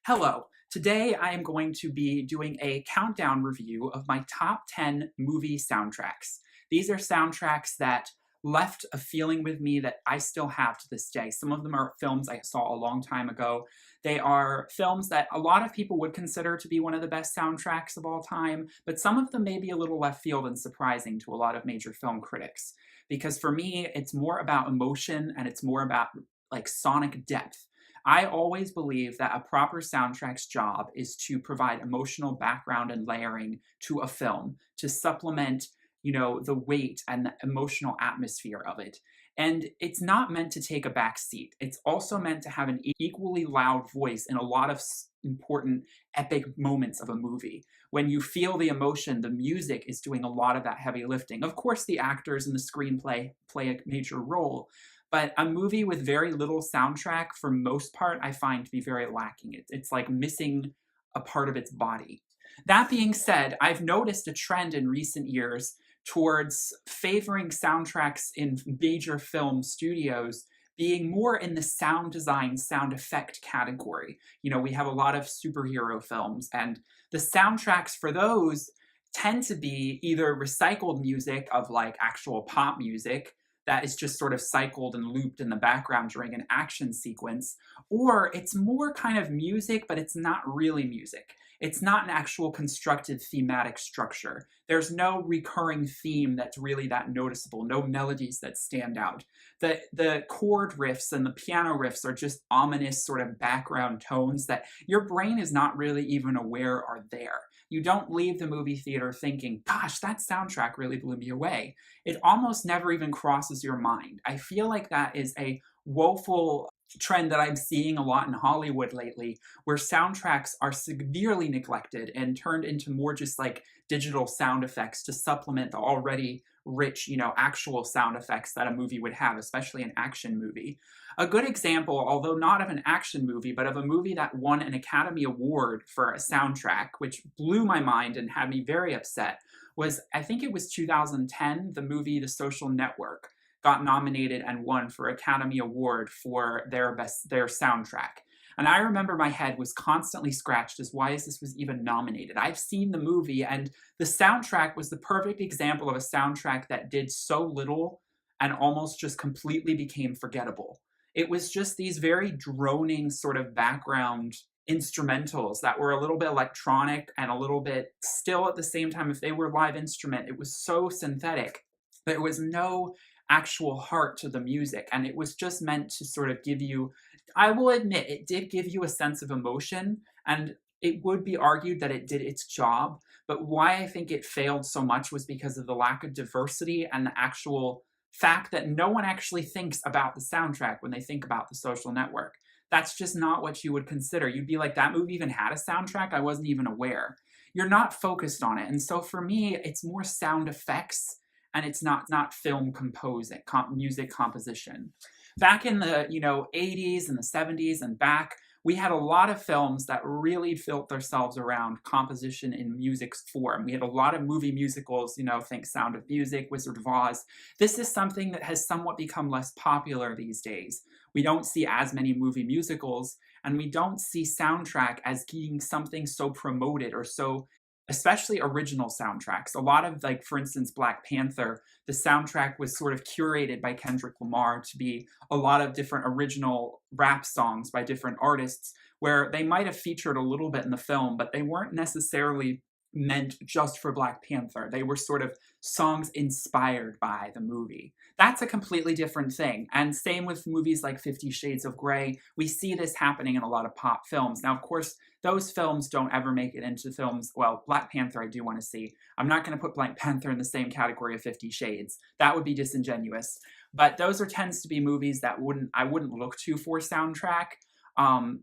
Hello. Today I am going to be doing a countdown review of my top 10 movie soundtracks. These are soundtracks that left a feeling with me that I still have to this day. Some of them are films I saw a long time ago. They are films that a lot of people would consider to be one of the best soundtracks of all time, but some of them may be a little left field and surprising to a lot of major film critics. Because for me, it's more about emotion and it's more about like sonic depth. I always believe that a proper soundtrack's job is to provide emotional background and layering to a film to supplement, the weight and the emotional atmosphere of it. And it's not meant to take a back seat. It's also meant to have an equally loud voice in a lot of important epic moments of a movie. When you feel the emotion, the music is doing a lot of that heavy lifting. Of course, the actors and the screenplay play a major role, but a movie with very little soundtrack, for most part, I find to be very lacking. It's like missing a part of its body. That being said, I've noticed a trend in recent years towards favoring soundtracks in major film studios being more in the sound design, sound effect category. We have a lot of superhero films, and the soundtracks for those tend to be either recycled music of like actual pop music that is just sort of cycled and looped in the background during an action sequence, or it's more kind of music, but it's not really music. It's not an actual constructed thematic structure. There's no recurring theme that's really that noticeable, no melodies that stand out. The chord riffs and the piano riffs are just ominous sort of background tones that your brain is not really even aware are there. You don't leave the movie theater thinking, gosh, that soundtrack really blew me away. It almost never even crosses your mind. I feel like that is a woeful trend that I'm seeing a lot in Hollywood lately, where soundtracks are severely neglected and turned into more just like digital sound effects to supplement the already rich, actual sound effects that a movie would have, especially an action movie. A good example, although not of an action movie, but of a movie that won an Academy Award for a soundtrack, which blew my mind and had me very upset, was, I think it was 2010, the movie The Social Network got nominated and won for Academy Award for their soundtrack. And I remember my head was constantly scratched as why this was even nominated. I've seen the movie, and the soundtrack was the perfect example of a soundtrack that did so little and almost just completely became forgettable. It was just these very droning sort of background instrumentals that were a little bit electronic and a little bit still at the same time. If they were live instrument, it was so synthetic. There was no actual heart to the music, and it was just meant to sort of give you, I will admit, it did give you a sense of emotion, and it would be argued that it did its job, but why I think it failed so much was because of the lack of diversity and the actual fact that no one actually thinks about the soundtrack when they think about The Social Network. That's just not what you would consider. You'd be like, that movie even had a soundtrack? I wasn't even aware. You're not focused on it, and so for me, it's more sound effects and it's not film composing, music composition. Back in the 80s and the 70s and back, we had a lot of films that really built themselves around composition in music's form. We had a lot of movie musicals, think Sound of Music, Wizard of Oz. This is something that has somewhat become less popular these days. We don't see as many movie musicals, and we don't see soundtrack as being something so promoted or so, especially original soundtracks. A lot of, like, for instance, Black Panther, the soundtrack was sort of curated by Kendrick Lamar to be a lot of different original rap songs by different artists, where they might have featured a little bit in the film, but they weren't necessarily meant just for Black Panther. They were sort of songs inspired by the movie. That's a completely different thing. And same with movies like 50 Shades of Grey. We see this happening in a lot of pop films. Now, of course, those films don't ever make it into films. Well, Black Panther I do want to see. I'm not going to put Black Panther in the same category of 50 Shades. That would be disingenuous. But those tends to be movies that I wouldn't look to for soundtrack.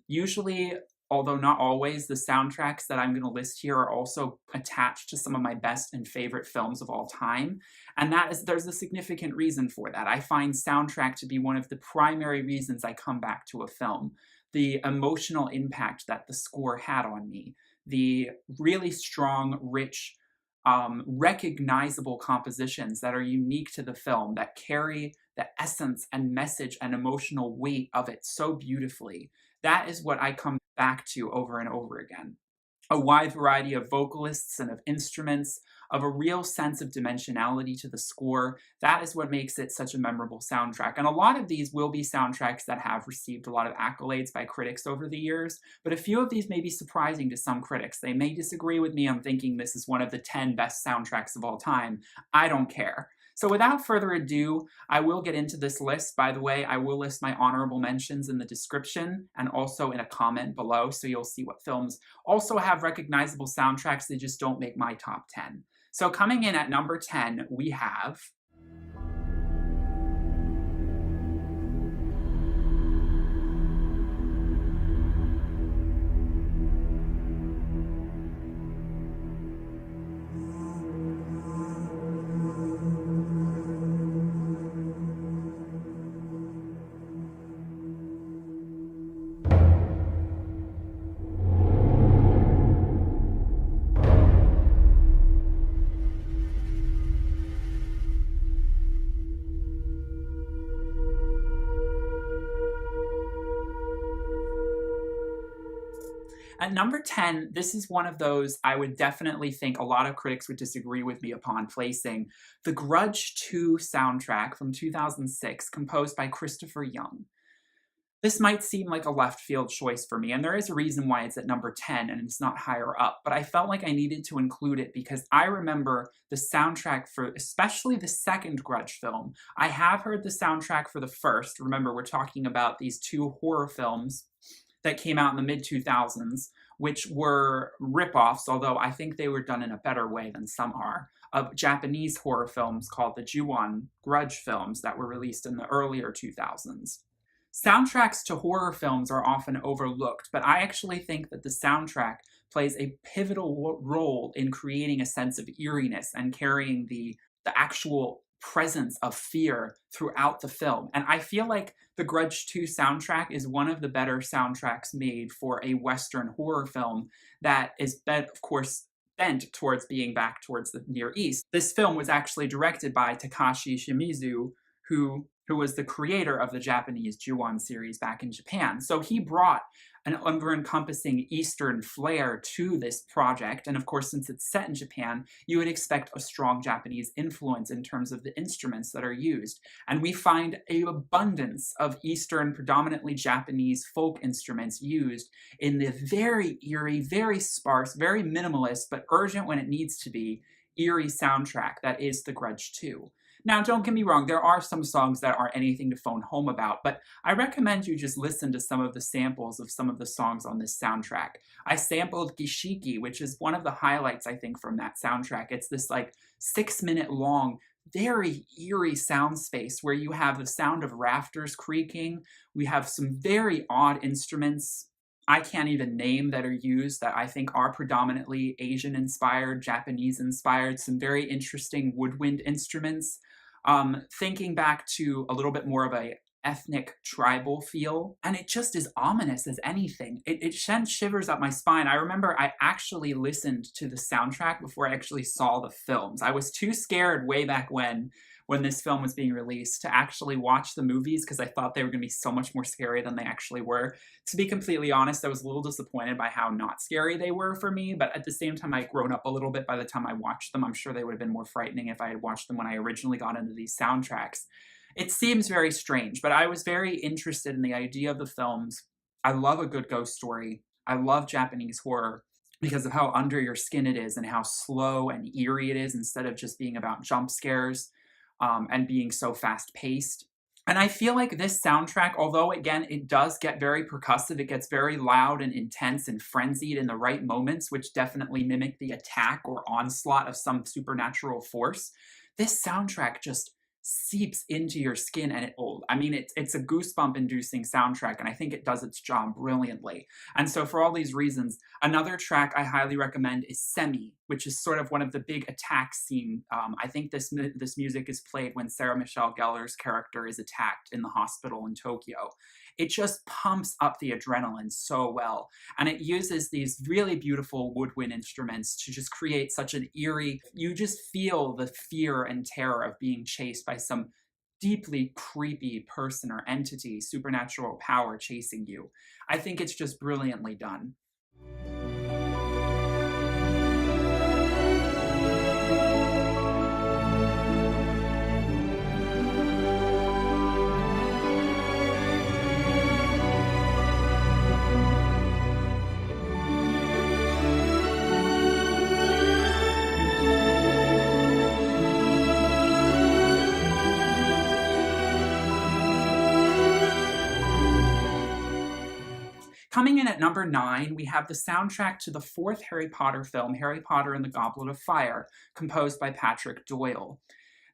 Usually, although not always, the soundtracks that I'm going to list here are also attached to some of my best and favorite films of all time. And there's a significant reason for that. I find soundtrack to be one of the primary reasons I come back to a film. The emotional impact that the score had on me, the really strong, rich, recognizable compositions that are unique to the film, that carry the essence and message and emotional weight of it so beautifully. That is what I come back to over and over again. A wide variety of vocalists and of instruments, of a real sense of dimensionality to the score. That is what makes it such a memorable soundtrack. And a lot of these will be soundtracks that have received a lot of accolades by critics over the years, but a few of these may be surprising to some critics. They may disagree with me on thinking this is one of the 10 best soundtracks of all time. I don't care. So without further ado, I will get into this list. By the way, I will list my honorable mentions in the description and also in a comment below, so you'll see what films also have recognizable soundtracks. They just don't make my top 10. So coming in at number 10, we have At number 10, this is one of those I would definitely think a lot of critics would disagree with me upon placing. The Grudge 2 soundtrack from 2006, composed by Christopher Young. This might seem like a left field choice for me, and there is a reason why it's at number 10 and it's not higher up, but I felt like I needed to include it because I remember the soundtrack for especially the second Grudge film. I have heard the soundtrack for the first. Remember, we're talking about these two horror films that came out in the mid-2000s, which were rip-offs, although I think they were done in a better way than some are, of Japanese horror films called the Ju-on Grudge films that were released in the earlier 2000s. Soundtracks to horror films are often overlooked, but I actually think that the soundtrack plays a pivotal role in creating a sense of eeriness and carrying the actual presence of fear throughout the film. And I feel like the Grudge 2 soundtrack is one of the better soundtracks made for a Western horror film that is, of course, bent towards being back towards the Near East. This film was actually directed by Takashi Shimizu, who was the creator of the Japanese Ju-on series back in Japan. So he brought an over-encompassing Eastern flair to this project, and of course, since it's set in Japan, you would expect a strong Japanese influence in terms of the instruments that are used. And we find an abundance of Eastern, predominantly Japanese folk instruments used in the very eerie, very sparse, very minimalist, but urgent when it needs to be, eerie soundtrack that is The Grudge 2. Now, don't get me wrong, there are some songs that aren't anything to phone home about, but I recommend you just listen to some of the samples of some of the songs on this soundtrack. I sampled Gishiki, which is one of the highlights, I think, from that soundtrack. It's this like 6-minute long, very eerie sound space where you have the sound of rafters creaking. We have some very odd instruments I can't even name that are used that I think are predominantly Asian-inspired, Japanese-inspired, some very interesting woodwind instruments. Thinking back to a little bit more of a ethnic tribal feel, and it just is ominous as anything. It sends shivers up my spine. I remember I actually listened to the soundtrack before I actually saw the films. I was too scared way back when this film was being released to actually watch the movies because I thought they were going to be so much more scary than they actually were. To be completely honest, I was a little disappointed by how not scary they were for me, but at the same time, I'd grown up a little bit by the time I watched them. I'm sure they would have been more frightening if I had watched them when I originally got into these soundtracks. It seems very strange, but I was very interested in the idea of the films. I love a good ghost story. I love Japanese horror because of how under your skin it is and how slow and eerie it is instead of just being about jump scares. And being so fast-paced. And I feel like this soundtrack, although, again, it does get very percussive, it gets very loud and intense and frenzied in the right moments, which definitely mimic the attack or onslaught of some supernatural force, this soundtrack just seeps into your skin and it's a goosebump-inducing soundtrack, and I think it does its job brilliantly. And so for all these reasons, another track I highly recommend is Semi, which is sort of one of the big attack scene. I think this music is played when Sarah Michelle Gellar's character is attacked in the hospital in Tokyo. It just pumps up the adrenaline so well, and it uses these really beautiful woodwind instruments to just create such an eerie, you just feel the fear and terror of being chased by some deeply creepy person or entity, supernatural power chasing you. I think it's just brilliantly done. Coming in at number 9, we have the soundtrack to the 4th Harry Potter film, Harry Potter and the Goblet of Fire, composed by Patrick Doyle.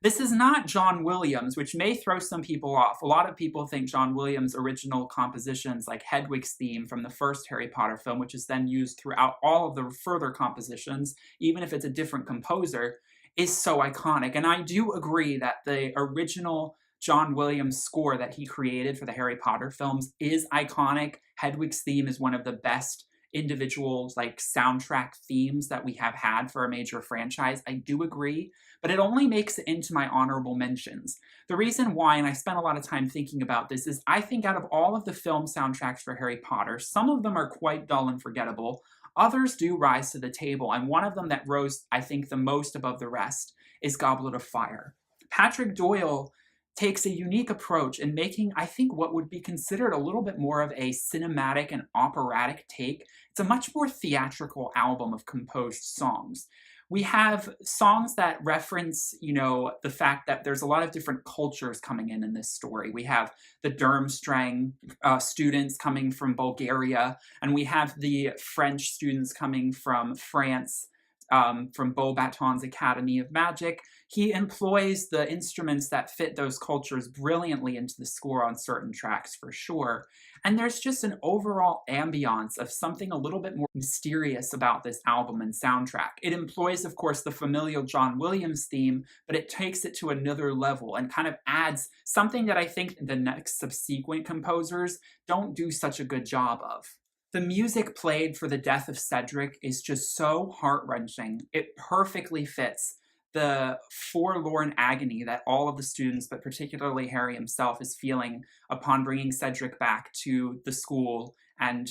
This is not John Williams, which may throw some people off. A lot of people think John Williams' original compositions, like Hedwig's theme from the first Harry Potter film, which is then used throughout all of the further compositions, even if it's a different composer, is so iconic. And I do agree that the original John Williams score that he created for the Harry Potter films is iconic. Hedwig's theme is one of the best individual soundtrack themes that we have had for a major franchise. I do agree, but it only makes it into my honorable mentions. The reason why, and I spent a lot of time thinking about this, is I think out of all of the film soundtracks for Harry Potter, some of them are quite dull and forgettable. Others do rise to the table, and one of them that rose, I think, the most above the rest is Goblet of Fire. Patrick Doyle takes a unique approach in making, I think, what would be considered a little bit more of a cinematic and operatic take. It's a much more theatrical album of composed songs. We have songs that reference, the fact that there's a lot of different cultures coming in this story. We have the Durmstrang students coming from Bulgaria, and we have the French students coming from France, from Beauxbaton's Academy of Magic. He employs the instruments that fit those cultures brilliantly into the score on certain tracks, for sure. And there's just an overall ambiance of something a little bit more mysterious about this album and soundtrack. It employs, of course, the familial John Williams theme, but it takes it to another level and kind of adds something that I think the next subsequent composers don't do such a good job of. The music played for the death of Cedric is just so heart-wrenching. It perfectly fits the forlorn agony that all of the students, but particularly Harry himself, is feeling upon bringing Cedric back to the school and,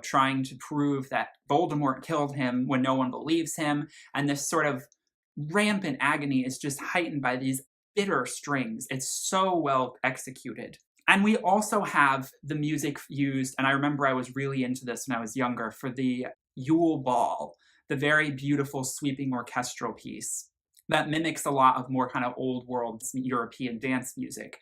trying to prove that Voldemort killed him when no one believes him. And this sort of rampant agony is just heightened by these bitter strings. It's so well executed. And we also have the music used, and I remember I was really into this when I was younger, for the Yule Ball, the very beautiful sweeping orchestral piece that mimics a lot of more kind of old world European dance music.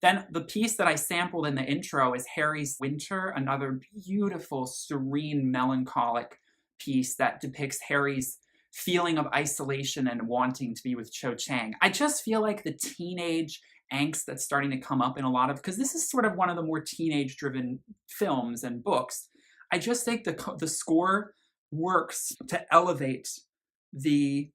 Then the piece that I sampled in the intro is Harry's Winter, another beautiful, serene, melancholic piece that depicts Harry's feeling of isolation and wanting to be with Cho Chang. I just feel like the teenage angst that's starting to come up in a lot of, because this is sort of one of the more teenage-driven films and books, I just think the score works to elevate the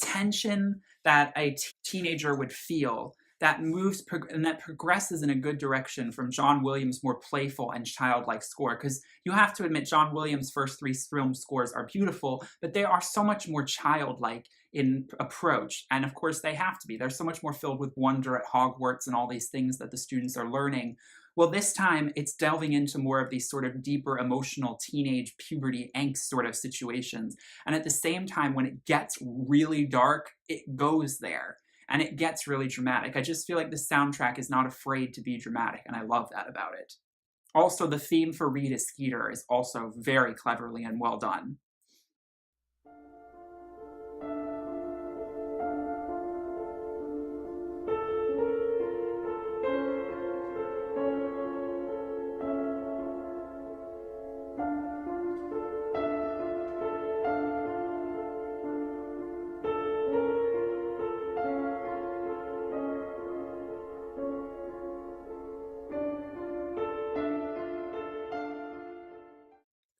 tension that a teenager would feel, that moves and that progresses in a good direction from John Williams' more playful and childlike score. Because you have to admit, John Williams' first 3 film scores are beautiful, but they are so much more childlike in approach. And of course they have to be. They're so much more filled with wonder at Hogwarts and all these things that the students are learning. Well, this time it's delving into more of these sort of deeper emotional teenage puberty angst sort of situations. And at the same time, when it gets really dark, it goes there. And it gets really dramatic. I just feel like the soundtrack is not afraid to be dramatic, and I love that about it. Also, the theme for Rita Skeeter is also very cleverly and well done.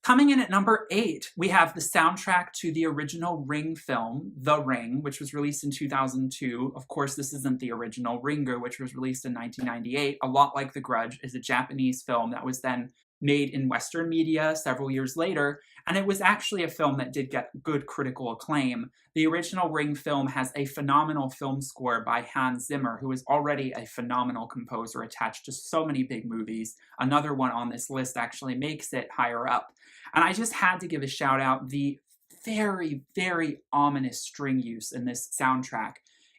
Coming in at number 8, we have the soundtrack to the original Ring film, The Ring, which was released in 2002. Of course, this isn't the original. Ringu, which was released in 1998, a lot like The Grudge, is a Japanese film that was then made in Western media several years later, and it was actually a film that did get good critical acclaim. The original Ring film has a phenomenal film score by Hans Zimmer, who is already a phenomenal composer attached to so many big movies. Another one on this list actually makes it higher up. And I just had to give a shout out. The very, very ominous string use in this soundtrack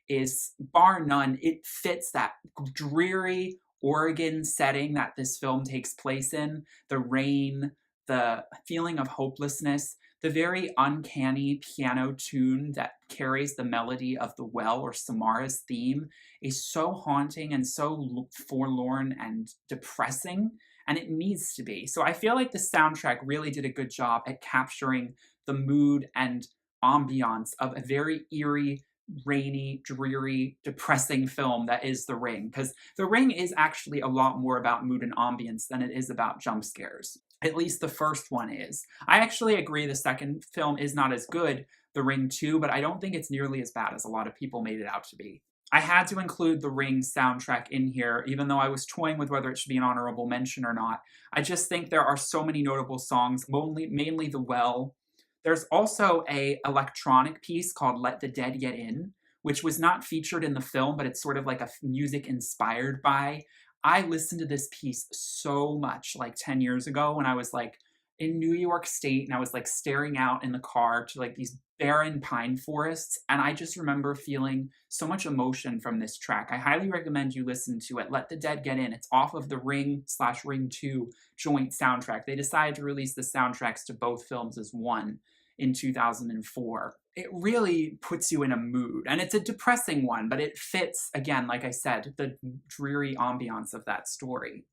is bar none. It fits that dreary Oregon setting that this film takes place in. The rain, the feeling of hopelessness, the very uncanny piano tune that carries the melody of the well or Samara's theme is so haunting and so forlorn and depressing, and it needs to be. So I feel like the soundtrack really did a good job at capturing the mood and ambiance of a very eerie, rainy, dreary, depressing film that is The Ring. Because The Ring is actually a lot more about mood and ambience than it is about jump scares. At least the first one is. I actually agree the second film is not as good, The Ring 2, but I don't think it's nearly as bad as a lot of people made it out to be. I had to include the Ring soundtrack in here, even though I was toying with whether it should be an honorable mention or not. I just think there are so many notable songs, mainly The Well. There's also a electronic piece called Let the Dead Get In, which was not featured in the film, but it's sort of like a music inspired by. I listened to this piece so much like 10 years ago when I was like in New York State and I was like staring out in the car to like these barren pine forests. And I just remember feeling so much emotion from this track. I highly recommend you listen to it. Let the Dead Get In. It's off of the Ring/Ring 2 joint soundtrack. They decided to release the soundtracks to both films as one in 2004. It really puts you in a mood, and it's a depressing one, but it fits, again, like I said, the dreary ambiance of that story.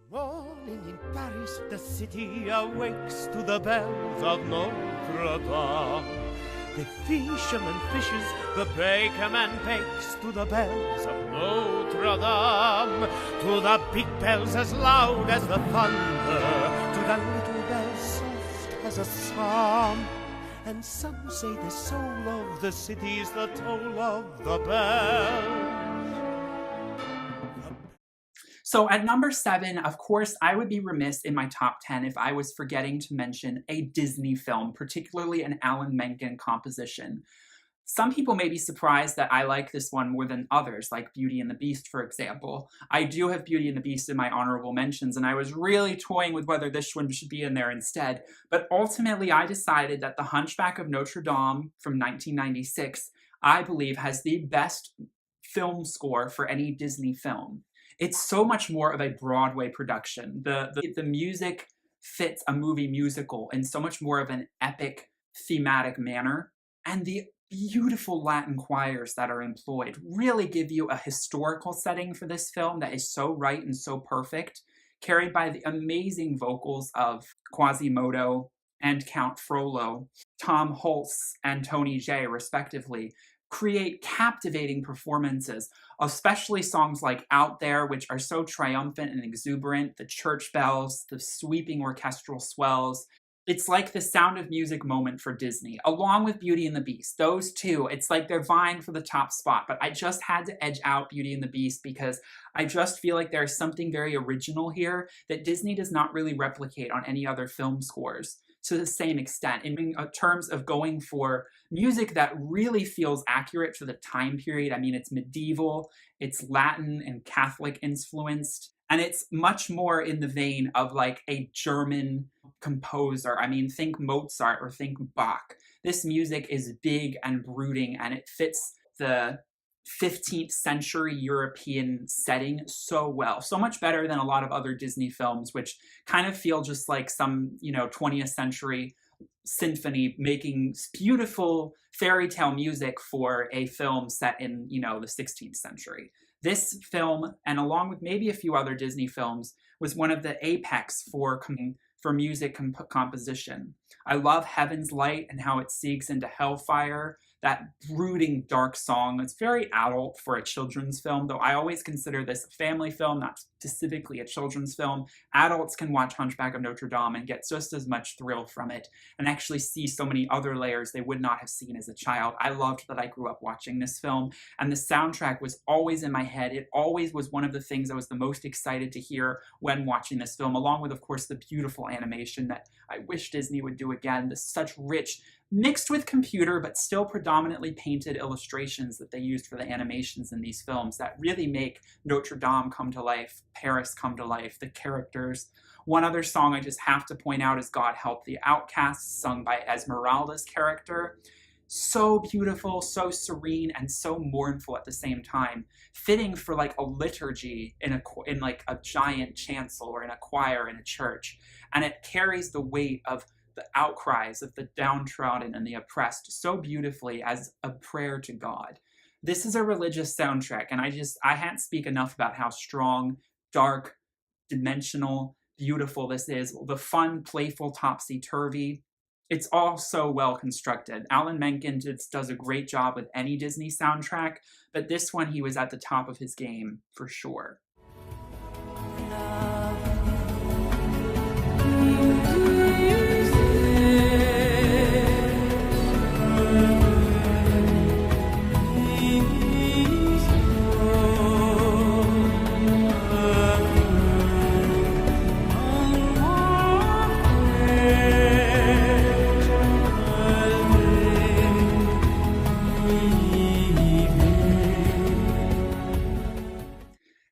Morning in Paris, the city awakes to the bells of Notre Dame. The fisherman fishes, the bakerman bakes to the bells of Notre Dame. To the big bells as loud as the thunder, to the little bells soft as a psalm. And some say the soul of the city's the toll of the bells. So at number 7, of course, I would be remiss in my top 10 if I was forgetting to mention a Disney film, particularly an Alan Menken composition. Some people may be surprised that I like this one more than others, like Beauty and the Beast, for example. I do have Beauty and the Beast in my honorable mentions, and I was really toying with whether this one should be in there instead. But ultimately, I decided that The Hunchback of Notre Dame from 1996, I believe, has the best film score for any Disney film. It's so much more of a Broadway production. The music fits a movie musical in so much more of an epic thematic manner. And the beautiful Latin choirs that are employed really give you a historical setting for this film that is so right and so perfect, carried by the amazing vocals of Quasimodo and Count Frollo, Tom Hulce and Tony Jay, respectively, create captivating performances, especially songs like Out There, which are so triumphant and exuberant, the church bells, the sweeping orchestral swells. It's like the Sound of Music moment for Disney, along with Beauty and the Beast. Those two, it's like they're vying for the top spot, but I just had to edge out Beauty and the Beast because I just feel like there's something very original here that Disney does not really replicate on any other film scores to the same extent, in terms of going for music that really feels accurate for the time period. I mean, it's medieval, it's Latin and Catholic influenced, and it's much more in the vein of like a German composer. I mean, think Mozart or think Bach. This music is big and brooding, and it fits the 15th century European setting so well. So much better than a lot of other Disney films, which kind of feel just like some, 20th century symphony making beautiful fairy tale music for a film set in, the 16th century. This film, and along with maybe a few other Disney films, was one of the apex for music composition. I love Heaven's Light and how it seeks into Hellfire. that brooding, dark song. It's very adult for a children's film, though I always consider this a family film, not specifically a children's film. Adults can watch Hunchback of Notre Dame and get just as much thrill from it and actually see so many other layers they would not have seen as a child. I loved that I grew up watching this film, and the soundtrack was always in my head. It always was one of the things I was the most excited to hear when watching this film, along with, of course, the beautiful animation that I wish Disney would do again. The such rich, mixed with computer, but still predominantly painted illustrations that they used for the animations in these films that really make Notre Dame come to life, Paris come to life, the characters. One other song I just have to point out is God Help the Outcasts, sung by Esmeralda's character. So beautiful, so serene, and so mournful at the same time, fitting for like a liturgy in like a giant chancel or in a choir in a church. And it carries the weight of the outcries of the downtrodden and the oppressed so beautifully as a prayer to God. This is a religious soundtrack, and I can't speak enough about how strong, dark, dimensional, beautiful this is. The fun, playful, topsy-turvy. It's all so well constructed. Alan Menken does a great job with any Disney soundtrack, but this one he was at the top of his game for sure.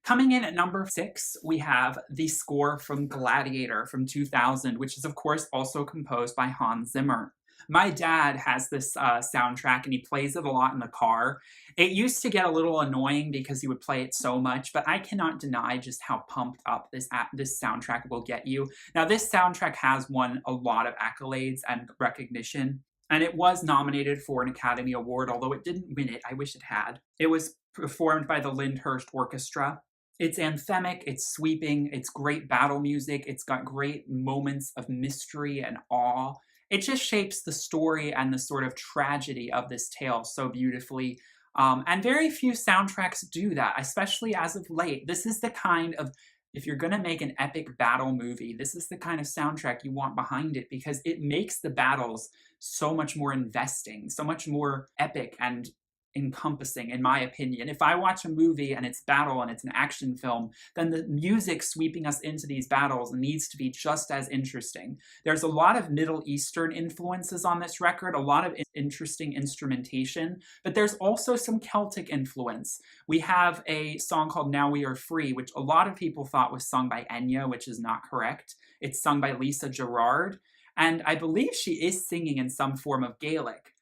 Coming in at number 6, we have the score from Gladiator from 2000, which is, of course, also composed by Hans Zimmer. My dad has this soundtrack, and he plays it a lot in the car. It used to get a little annoying because he would play it so much, but I cannot deny just how pumped up this soundtrack will get you. Now, this soundtrack has won a lot of accolades and recognition, and it was nominated for an Academy Award, although it didn't win it. I wish it had. It was performed by the Lyndhurst Orchestra. It's anthemic, it's sweeping, it's great battle music, it's got great moments of mystery and awe. It just shapes the story and the sort of tragedy of this tale so beautifully. And very few soundtracks do that, especially as of late. This is the kind of, if you're going to make an epic battle movie, this is the kind of soundtrack you want behind it because it makes the battles so much more investing, so much more epic and encompassing, in my opinion. If I watch a movie and it's battle and it's an action film, then the music sweeping us into these battles needs to be just as interesting. There's a lot of Middle Eastern influences on this record, a lot of interesting instrumentation, but there's also some Celtic influence. We have a song called Now We Are Free, which a lot of people thought was sung by Enya, which is not correct. It's sung by Lisa Gerrard, and I believe she is singing in some form of Gaelic.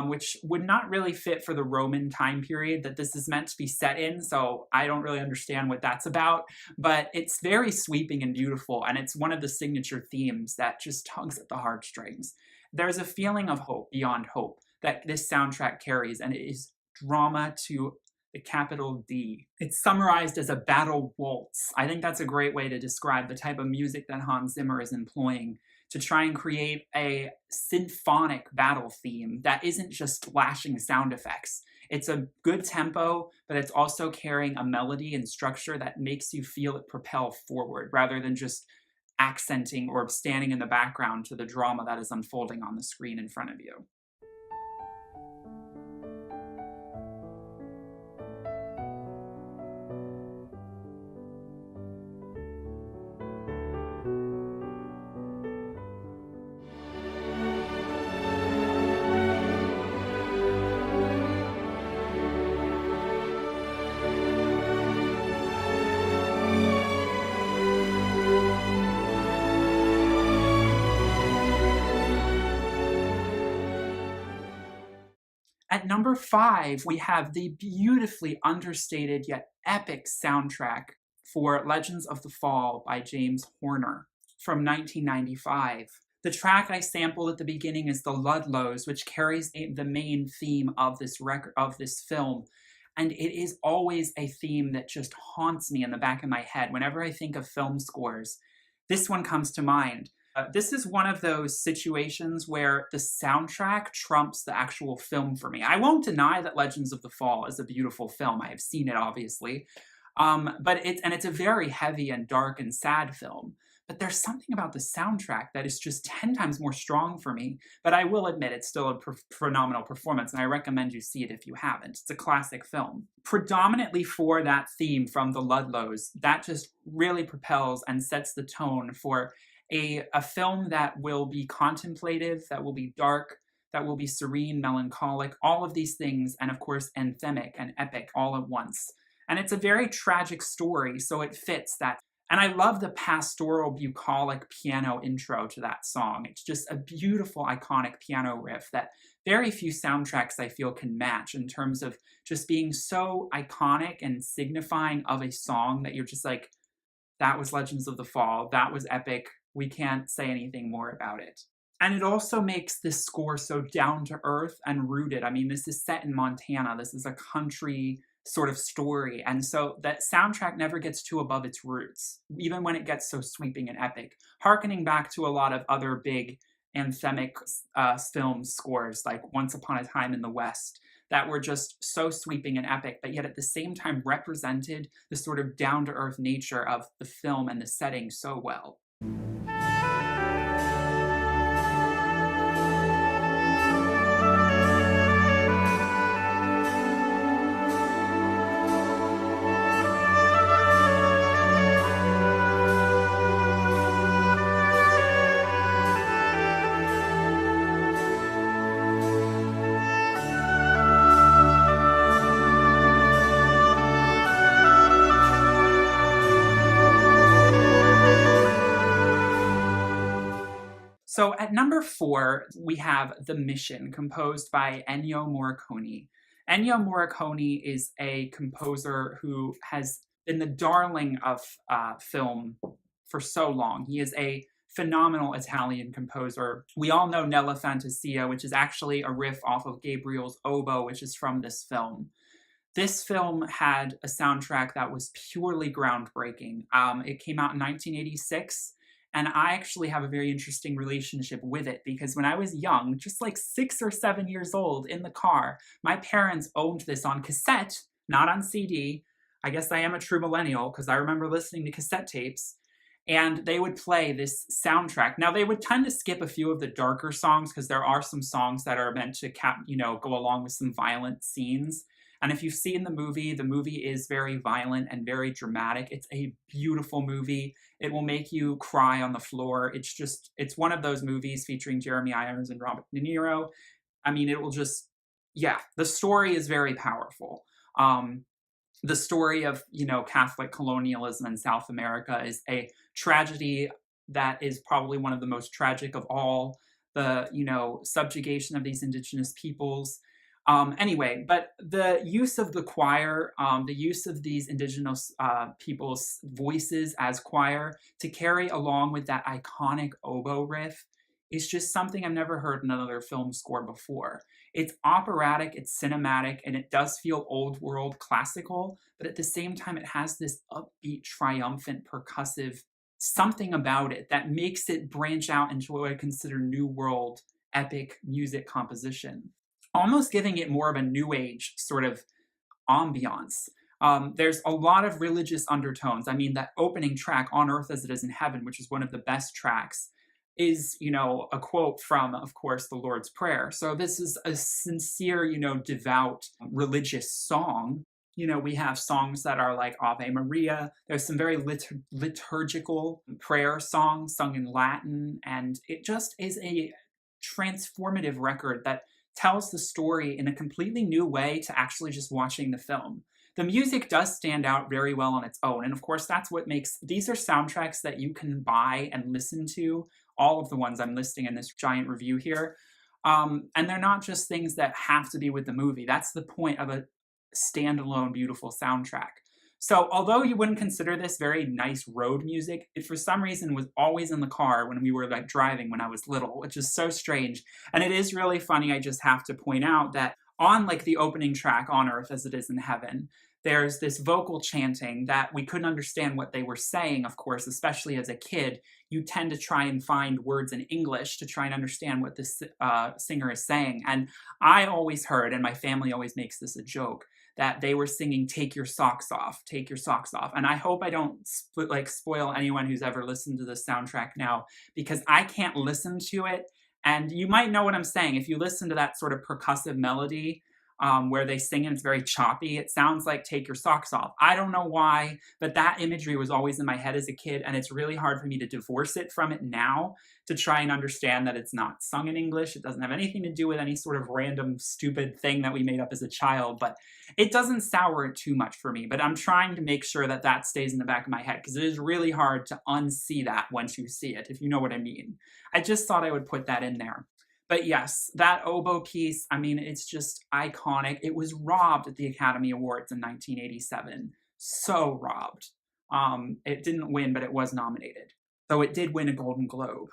Which would not really fit for the Roman time period that this is meant to be set in, so I don't really understand what that's about, but it's very sweeping and beautiful, and it's one of the signature themes that just tugs at the heartstrings. There's a feeling of hope beyond hope that this soundtrack carries, and it is drama to the capital D. It's summarized as a battle waltz. I think that's a great way to describe the type of music that Hans Zimmer is employing to try and create a symphonic battle theme that isn't just lashing sound effects. It's a good tempo, but it's also carrying a melody and structure that makes you feel it propel forward rather than just accenting or standing in the background to the drama that is unfolding on the screen in front of you. At number 5, we have the beautifully understated yet epic soundtrack for Legends of the Fall by James Horner from 1995. The track I sampled at the beginning is the Ludlows, which carries the main theme of this record, of this film. And it is always a theme that just haunts me in the back of my head. Whenever I think of film scores, this one comes to mind. This is one of those situations where the soundtrack trumps the actual film for me. I won't deny that Legends of the Fall is a beautiful film. I have seen it, obviously. But it's a very heavy and dark and sad film. But there's something about the soundtrack that is just 10 times more strong for me. But I will admit it's still a phenomenal performance, and I recommend you see it if you haven't. It's a classic film. Predominantly for that theme from the Ludlows, that just really propels and sets the tone for a film that will be contemplative, that will be dark, that will be serene, melancholic, all of these things, and of course, anthemic and epic all at once. And it's a very tragic story, so it fits that. And I love the pastoral, bucolic piano intro to that song. It's just a beautiful, iconic piano riff that very few soundtracks I feel can match in terms of just being so iconic and signifying of a song that you're just like, that was Legends of the Fall, that was epic, we can't say anything more about it. And it also makes this score so down to earth and rooted. I mean, this is set in Montana. This is a country sort of story. And so that soundtrack never gets too above its roots, even when it gets so sweeping and epic. Harkening back to a lot of other big anthemic film scores, like Once Upon a Time in the West, that were just so sweeping and epic, but yet at the same time represented the sort of down-to-earth nature of the film and the setting so well. So at number 4, we have The Mission, composed by Ennio Morricone. Ennio Morricone is a composer who has been the darling of film for so long. He is a phenomenal Italian composer. We all know Nella Fantasia, which is actually a riff off of Gabriel's Oboe, which is from this film. This film had a soundtrack that was purely groundbreaking. It came out in 1986. And I actually have a very interesting relationship with it because when I was young, just like 6 or 7 years old in the car, my parents owned this on cassette, not on CD. I guess I am a true millennial because I remember listening to cassette tapes. And they would play this soundtrack. Now, they would tend to skip a few of the darker songs because there are some songs that are meant to go along with some violent scenes. And if you've seen the movie is very violent and very dramatic. It's a beautiful movie. It will make you cry on the floor. It's one of those movies featuring Jeremy Irons and Robert De Niro. I mean, the story is very powerful. The story of, Catholic colonialism in South America is a tragedy that is probably one of the most tragic of all. The, subjugation of these indigenous peoples. Anyway, but the use of the choir, the use of these indigenous people's voices as choir to carry along with that iconic oboe riff is just something I've never heard in another film score before. It's operatic, it's cinematic, and it does feel old world classical, but at the same time it has this upbeat, triumphant, percussive something about it that makes it branch out into what I consider new world epic music composition. Almost giving it more of a new age sort of ambiance. There's a lot of religious undertones. I mean, that opening track, On Earth as It Is in Heaven, which is one of the best tracks, is, a quote from, of course, the Lord's Prayer. So this is a sincere, devout religious song. We have songs that are like Ave Maria. There's some very liturgical prayer songs sung in Latin. And it just is a transformative record that tells the story in a completely new way to actually just watching the film. The music does stand out very well on its own, and of course that's what makes, these are soundtracks that you can buy and listen to, all of the ones I'm listing in this giant review here, and they're not just things that have to be with the movie. That's the point of a standalone beautiful soundtrack. So although you wouldn't consider this very nice road music, it for some reason was always in the car when we were driving when I was little, which is so strange. And it is really funny, I just have to point out that on the opening track, On Earth as It Is in Heaven, there's this vocal chanting that we couldn't understand what they were saying, of course, especially as a kid. You tend to try and find words in English to try and understand what this singer is saying. And I always heard, and my family always makes this a joke, that they were singing "Take Your Socks Off, Take Your Socks Off." And I hope I don't spoil anyone who's ever listened to this soundtrack now, because I can't listen to it. And you might know what I'm saying. If you listen to that sort of percussive melody, where they sing and it's very choppy, it sounds like "Take Your Socks Off." I don't know why, but that imagery was always in my head as a kid, and it's really hard for me to divorce it from it now, to try and understand that it's not sung in English. It doesn't have anything to do with any sort of random stupid thing that we made up as a child, but it doesn't sour it too much for me. But I'm trying to make sure that that stays in the back of my head, because it is really hard to unsee that once you see it, if you know what I mean. I just thought I would put that in there. But yes, that oboe piece, I mean, it's just iconic. It was robbed at the Academy Awards in 1987. So robbed. It didn't win, but it was nominated. Though it did win a Golden Globe.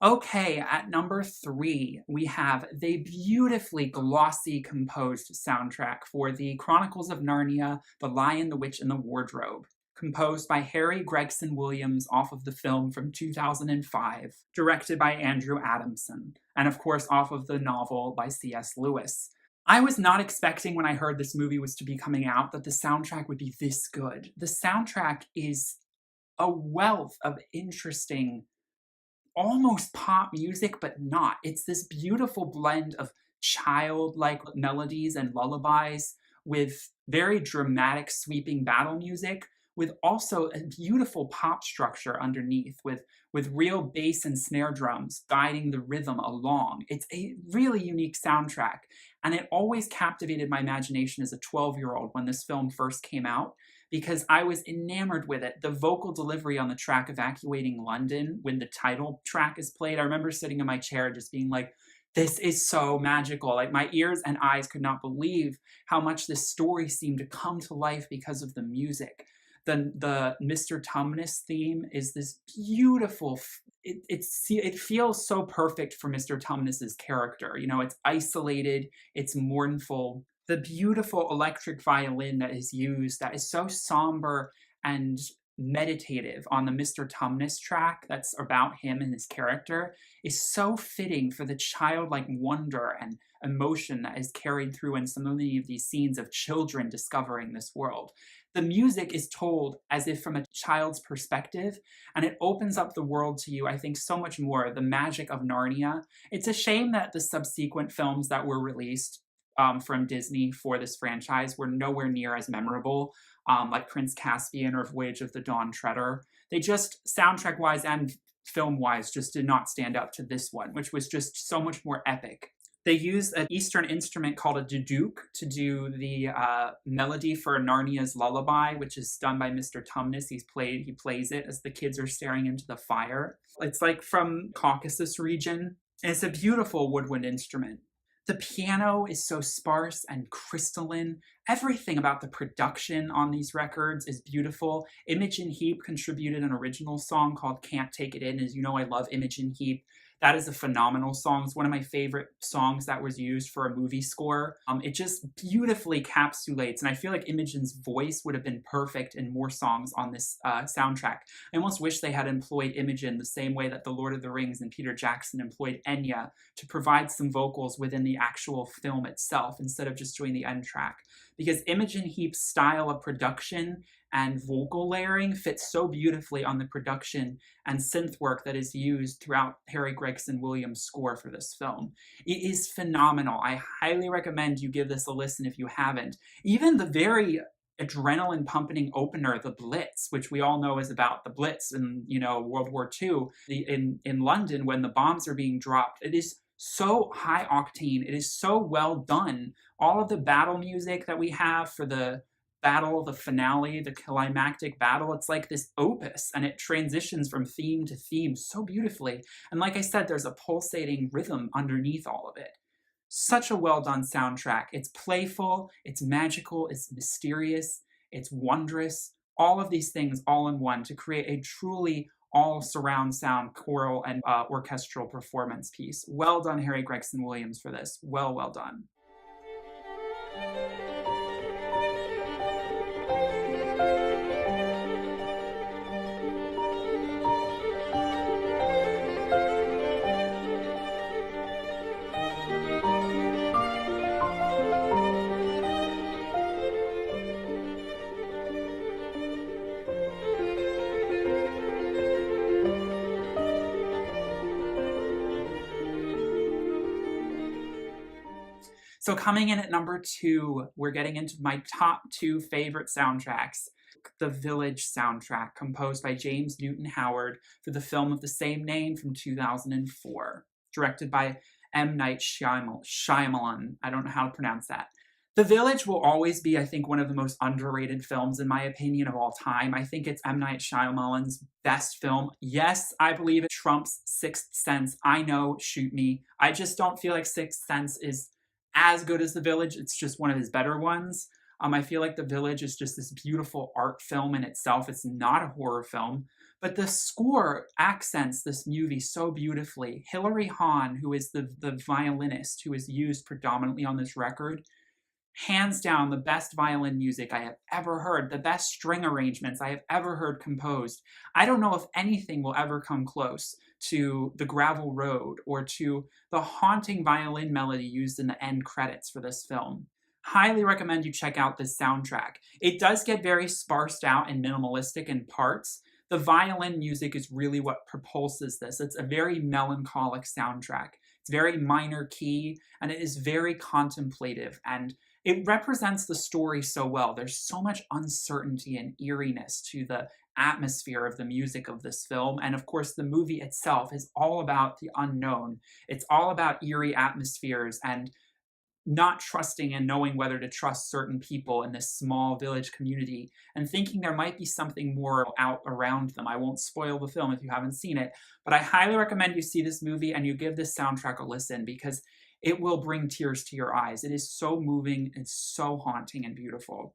Okay, at number 3, we have the beautifully glossy composed soundtrack for the Chronicles of Narnia, The Lion, the Witch, and the Wardrobe, composed by Harry Gregson-Williams off of the film from 2005, directed by Andrew Adamson, and of course off of the novel by C.S. Lewis. I was not expecting when I heard this movie was to be coming out that the soundtrack would be this good. The soundtrack is a wealth of interesting, almost pop music, but not. It's this beautiful blend of childlike melodies and lullabies with very dramatic, sweeping battle music, with also a beautiful pop structure underneath, with real bass and snare drums guiding the rhythm along. It's a really unique soundtrack, and it always captivated my imagination as a 12-year-old when this film first came out, because I was enamored with it. The vocal delivery on the track Evacuating London, when the title track is played, I remember sitting in my chair just being like, this is so magical. Like, my ears and eyes could not believe how much this story seemed to come to life because of the music. The Mr. Tumnus theme is this beautiful, it feels so perfect for Mr. Tumnus's character. You know, it's isolated, it's mournful. The beautiful electric violin that is used, that is so somber and meditative on the Mr. Tumnus track that's about him and his character, is so fitting for the childlike wonder and emotion that is carried through in so many of these scenes of children discovering this world. The music is told as if from a child's perspective, and it opens up the world to you, I think, so much more. The magic of Narnia. It's a shame that the subsequent films that were released from Disney for this franchise were nowhere near as memorable, like Prince Caspian or Voyage of the Dawn Treader. They just, soundtrack-wise and film-wise, just did not stand up to this one, which was just so much more epic. They used an Eastern instrument called a duduk to do the melody for Narnia's Lullaby, which is done by Mr. Tumnus. He plays it as the kids are staring into the fire. It's like from Caucasus region. And it's a beautiful woodwind instrument. The piano is so sparse and crystalline. Everything about the production on these records is beautiful. Imogen Heap contributed an original song called Can't Take It In. As you know, I love Imogen Heap. That is a phenomenal song. It's one of my favorite songs that was used for a movie score. It just beautifully encapsulates, and I feel like Imogen's voice would have been perfect in more songs on this soundtrack. I almost wish they had employed Imogen the same way that The Lord of the Rings and Peter Jackson employed Enya to provide some vocals within the actual film itself instead of just doing the end track. Because Imogen Heap's style of production and vocal layering fits so beautifully on the production and synth work that is used throughout Harry Gregson-Williams' score for this film. It is phenomenal. I highly recommend you give this a listen if you haven't. Even the very adrenaline pumping opener, The Blitz, which we all know is about the Blitz in, World War II, in London when the bombs are being dropped. It is so high octane. It is so well done. All of the battle music that we have for the battle, the finale, the climactic battle, it's like this opus, and it transitions from theme to theme so beautifully. And like I said, there's a pulsating rhythm underneath all of it. Such a well done soundtrack. It's playful, it's magical, it's mysterious, it's wondrous. All of these things all in one to create a truly all surround sound choral and orchestral performance piece. Well done, Harry Gregson-Williams, for this. Well, well done. So coming in at number 2, we're getting into my top 2 favorite soundtracks. The Village soundtrack, composed by James Newton Howard for the film of the same name from 2004, directed by M. Night Shyamalan. I don't know how to pronounce that. The Village will always be, I think, one of the most underrated films, in my opinion, of all time. I think it's M. Night Shyamalan's best film. Yes, I believe it trumps Sixth Sense. I know, shoot me. I just don't feel like Sixth Sense is as good as The Village. It's just one of his better ones. I feel like The Village is just this beautiful art film in itself. It's not a horror film, but the score accents this movie so beautifully. Hilary Hahn, who is the violinist who is used predominantly on this record, hands down the best violin music I have ever heard, the best string arrangements I have ever heard composed. I don't know if anything will ever come close to The Gravel Road or to the haunting violin melody used in the end credits for this film. Highly recommend you check out this soundtrack. It does get very sparsed out and minimalistic in parts. The violin music is really what propulses this. It's a very melancholic soundtrack. It's very minor key, and it is very contemplative, and it represents the story so well. There's so much uncertainty and eeriness to the atmosphere of the music of this film. And of course, the movie itself is all about the unknown. It's all about eerie atmospheres and not trusting and knowing whether to trust certain people in this small village community and thinking there might be something more out around them. I won't spoil the film if you haven't seen it, but I highly recommend you see this movie and you give this soundtrack a listen, because it will bring tears to your eyes. It is so moving, it's so haunting and beautiful.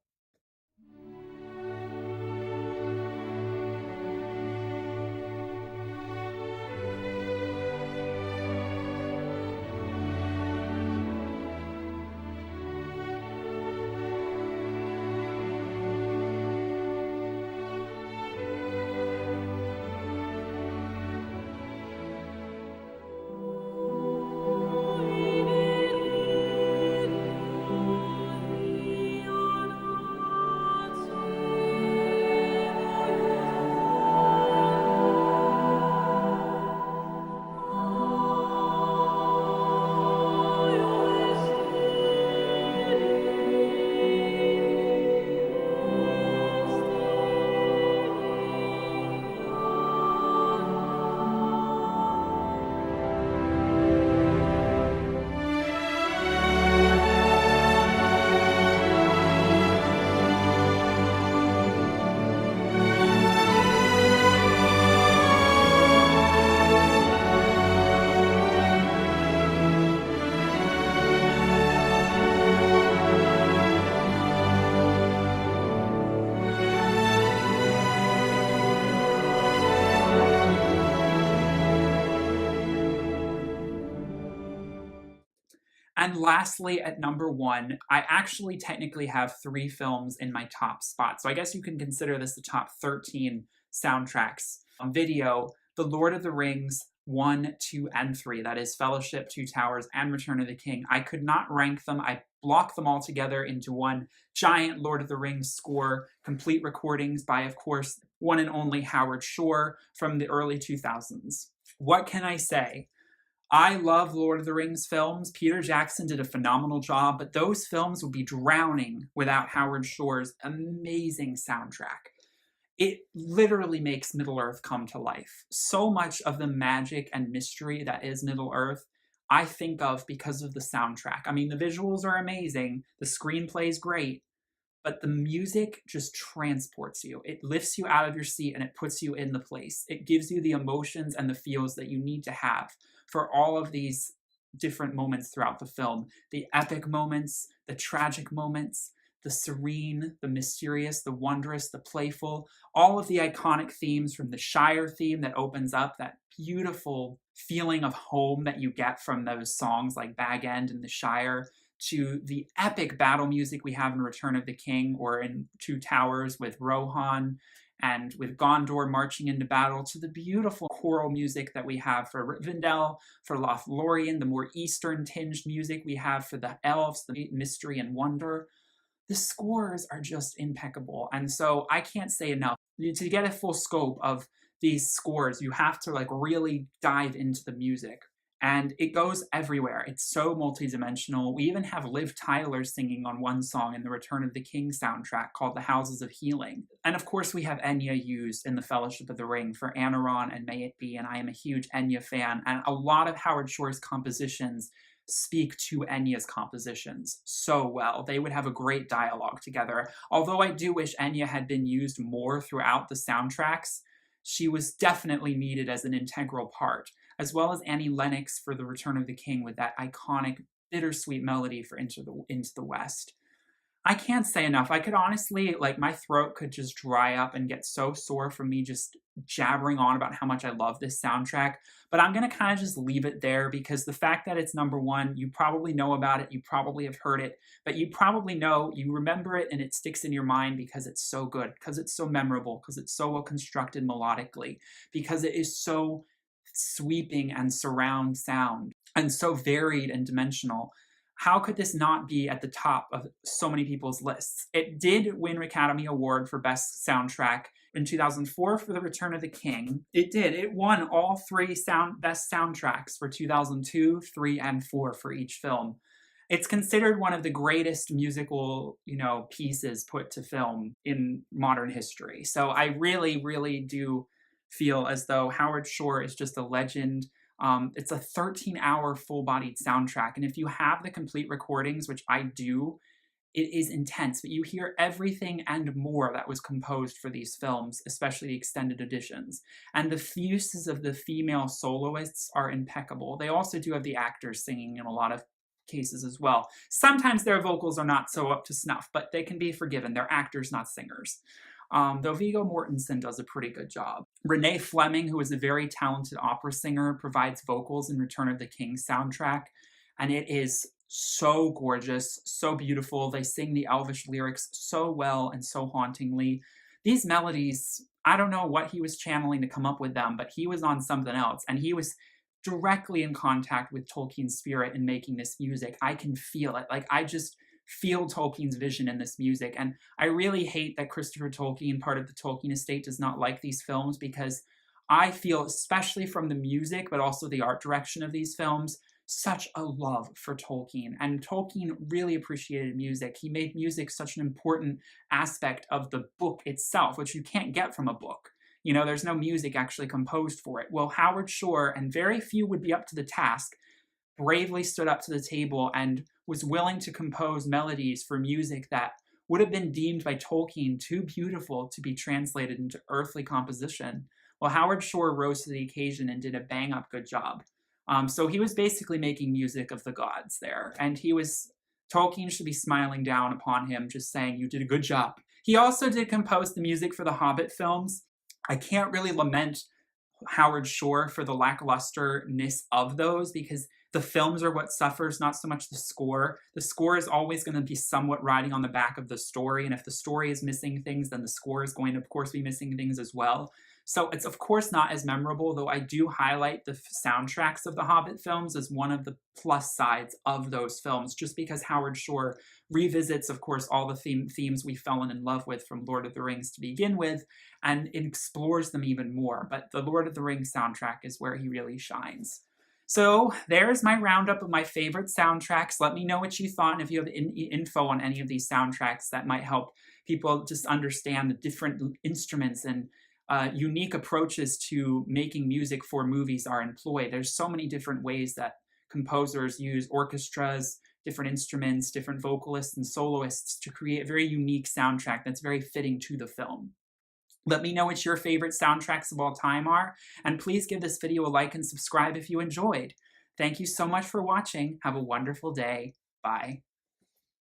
And lastly, at number 1, I actually technically have 3 films in my top spot. So I guess you can consider this the top 13 soundtracks on video. The Lord of the Rings 1, 2, and 3. That is Fellowship, Two Towers, and Return of the King. I could not rank them. I blocked them all together into one giant Lord of the Rings score, complete recordings by, of course, one and only Howard Shore from the early 2000s. What can I say? I love Lord of the Rings films. Peter Jackson did a phenomenal job, but those films would be drowning without Howard Shore's amazing soundtrack. It literally makes Middle Earth come to life. So much of the magic and mystery that is Middle Earth, I think of because of the soundtrack. I mean, the visuals are amazing, the screenplay is great, but the music just transports you. It lifts you out of your seat and it puts you in the place. It gives you the emotions and the feels that you need to have for all of these different moments throughout the film. The epic moments, the tragic moments, the serene, the mysterious, the wondrous, the playful, all of the iconic themes from the Shire theme that opens up, that beautiful feeling of home that you get from those songs like Bag End and the Shire, to the epic battle music we have in Return of the King or in Two Towers with Rohan and with Gondor marching into battle, to the beautiful choral music that we have for Rivendell, for Lothlorien, the more Eastern-tinged music we have for the elves, the mystery and wonder. The scores are just impeccable. And so I can't say enough. To get a full scope of these scores, you have to like really dive into the music. And it goes everywhere. It's so multidimensional. We even have Liv Tyler singing on one song in the Return of the King soundtrack called The Houses of Healing. And of course we have Enya used in The Fellowship of the Ring for Anaron and May It Be, and I am a huge Enya fan. And a lot of Howard Shore's compositions speak to Enya's compositions so well. They would have a great dialogue together. Although I do wish Enya had been used more throughout the soundtracks, she was definitely needed as an integral part, as well as Annie Lennox for The Return of the King with that iconic bittersweet melody for Into the West. I can't say enough. I could honestly, like, my throat could just dry up and get so sore from me just jabbering on about how much I love this soundtrack. But I'm going to kind of just leave it there because the fact that it's number one, you probably know about it, you probably have heard it, but you probably know, you remember it and it sticks in your mind because it's so good, because it's so memorable, because it's so well constructed melodically, because it is so sweeping and surround sound and so varied and dimensional. How could this not be at the top of so many people's lists? It did win Academy Award for Best Soundtrack in 2004 for The Return of the King. It did. It won all three Best Soundtracks for 2002, 3, and 4 for each film. It's considered one of the greatest musical, pieces put to film in modern history. So I really, really do feel as though Howard Shore is just a legend. It's a 13-hour full-bodied soundtrack, and if you have the complete recordings, which I do, it is intense, but you hear everything and more that was composed for these films, especially the extended editions. And the uses of the female soloists are impeccable. They also do have the actors singing in a lot of cases as well. Sometimes their vocals are not so up to snuff, but they can be forgiven. They're actors, not singers. Though Viggo Mortensen does a pretty good job. Renee Fleming, who is a very talented opera singer, provides vocals in Return of the King soundtrack, and it is so gorgeous, so beautiful. They sing the Elvish lyrics so well and so hauntingly. These melodies, I don't know what he was channeling to come up with them, but he was on something else, and he was directly in contact with Tolkien's spirit in making this music. I can feel it. Like, I just feel Tolkien's vision in this music. And I really hate that Christopher Tolkien, part of the Tolkien estate, does not like these films, because I feel, especially from the music, but also the art direction of these films, such a love for Tolkien. And Tolkien really appreciated music. He made music such an important aspect of the book itself, which you can't get from a book. There's no music actually composed for it. Well, Howard Shore, and very few would be up to the task, bravely stood up to the table and was willing to compose melodies for music that would have been deemed by Tolkien too beautiful to be translated into earthly composition. Well, Howard Shore rose to the occasion and did a bang-up good job. So he was basically making music of the gods there, and Tolkien should be smiling down upon him, just saying, you did a good job. He also did compose the music for the Hobbit films. I can't really lament Howard Shore for the lacklusterness of those, because the films are what suffers, not so much the score. The score is always going to be somewhat riding on the back of the story, and if the story is missing things, then the score is going to, of course, be missing things as well. So it's, of course, not as memorable, though I do highlight the soundtracks of the Hobbit films as one of the plus sides of those films, just because Howard Shore revisits, of course, all the themes we've fallen in love with from Lord of the Rings to begin with, and explores them even more. But the Lord of the Rings soundtrack is where he really shines. So there's my roundup of my favorite soundtracks. Let me know what you thought, and if you have info on any of these soundtracks that might help people just understand the different instruments and unique approaches to making music for movies are employed. There's so many different ways that composers use orchestras, different instruments, different vocalists and soloists to create a very unique soundtrack that's very fitting to the film. Let me know what your favorite soundtracks of all time are, and please give this video a like and subscribe if you enjoyed. Thank you so much for watching. Have a wonderful day. Bye.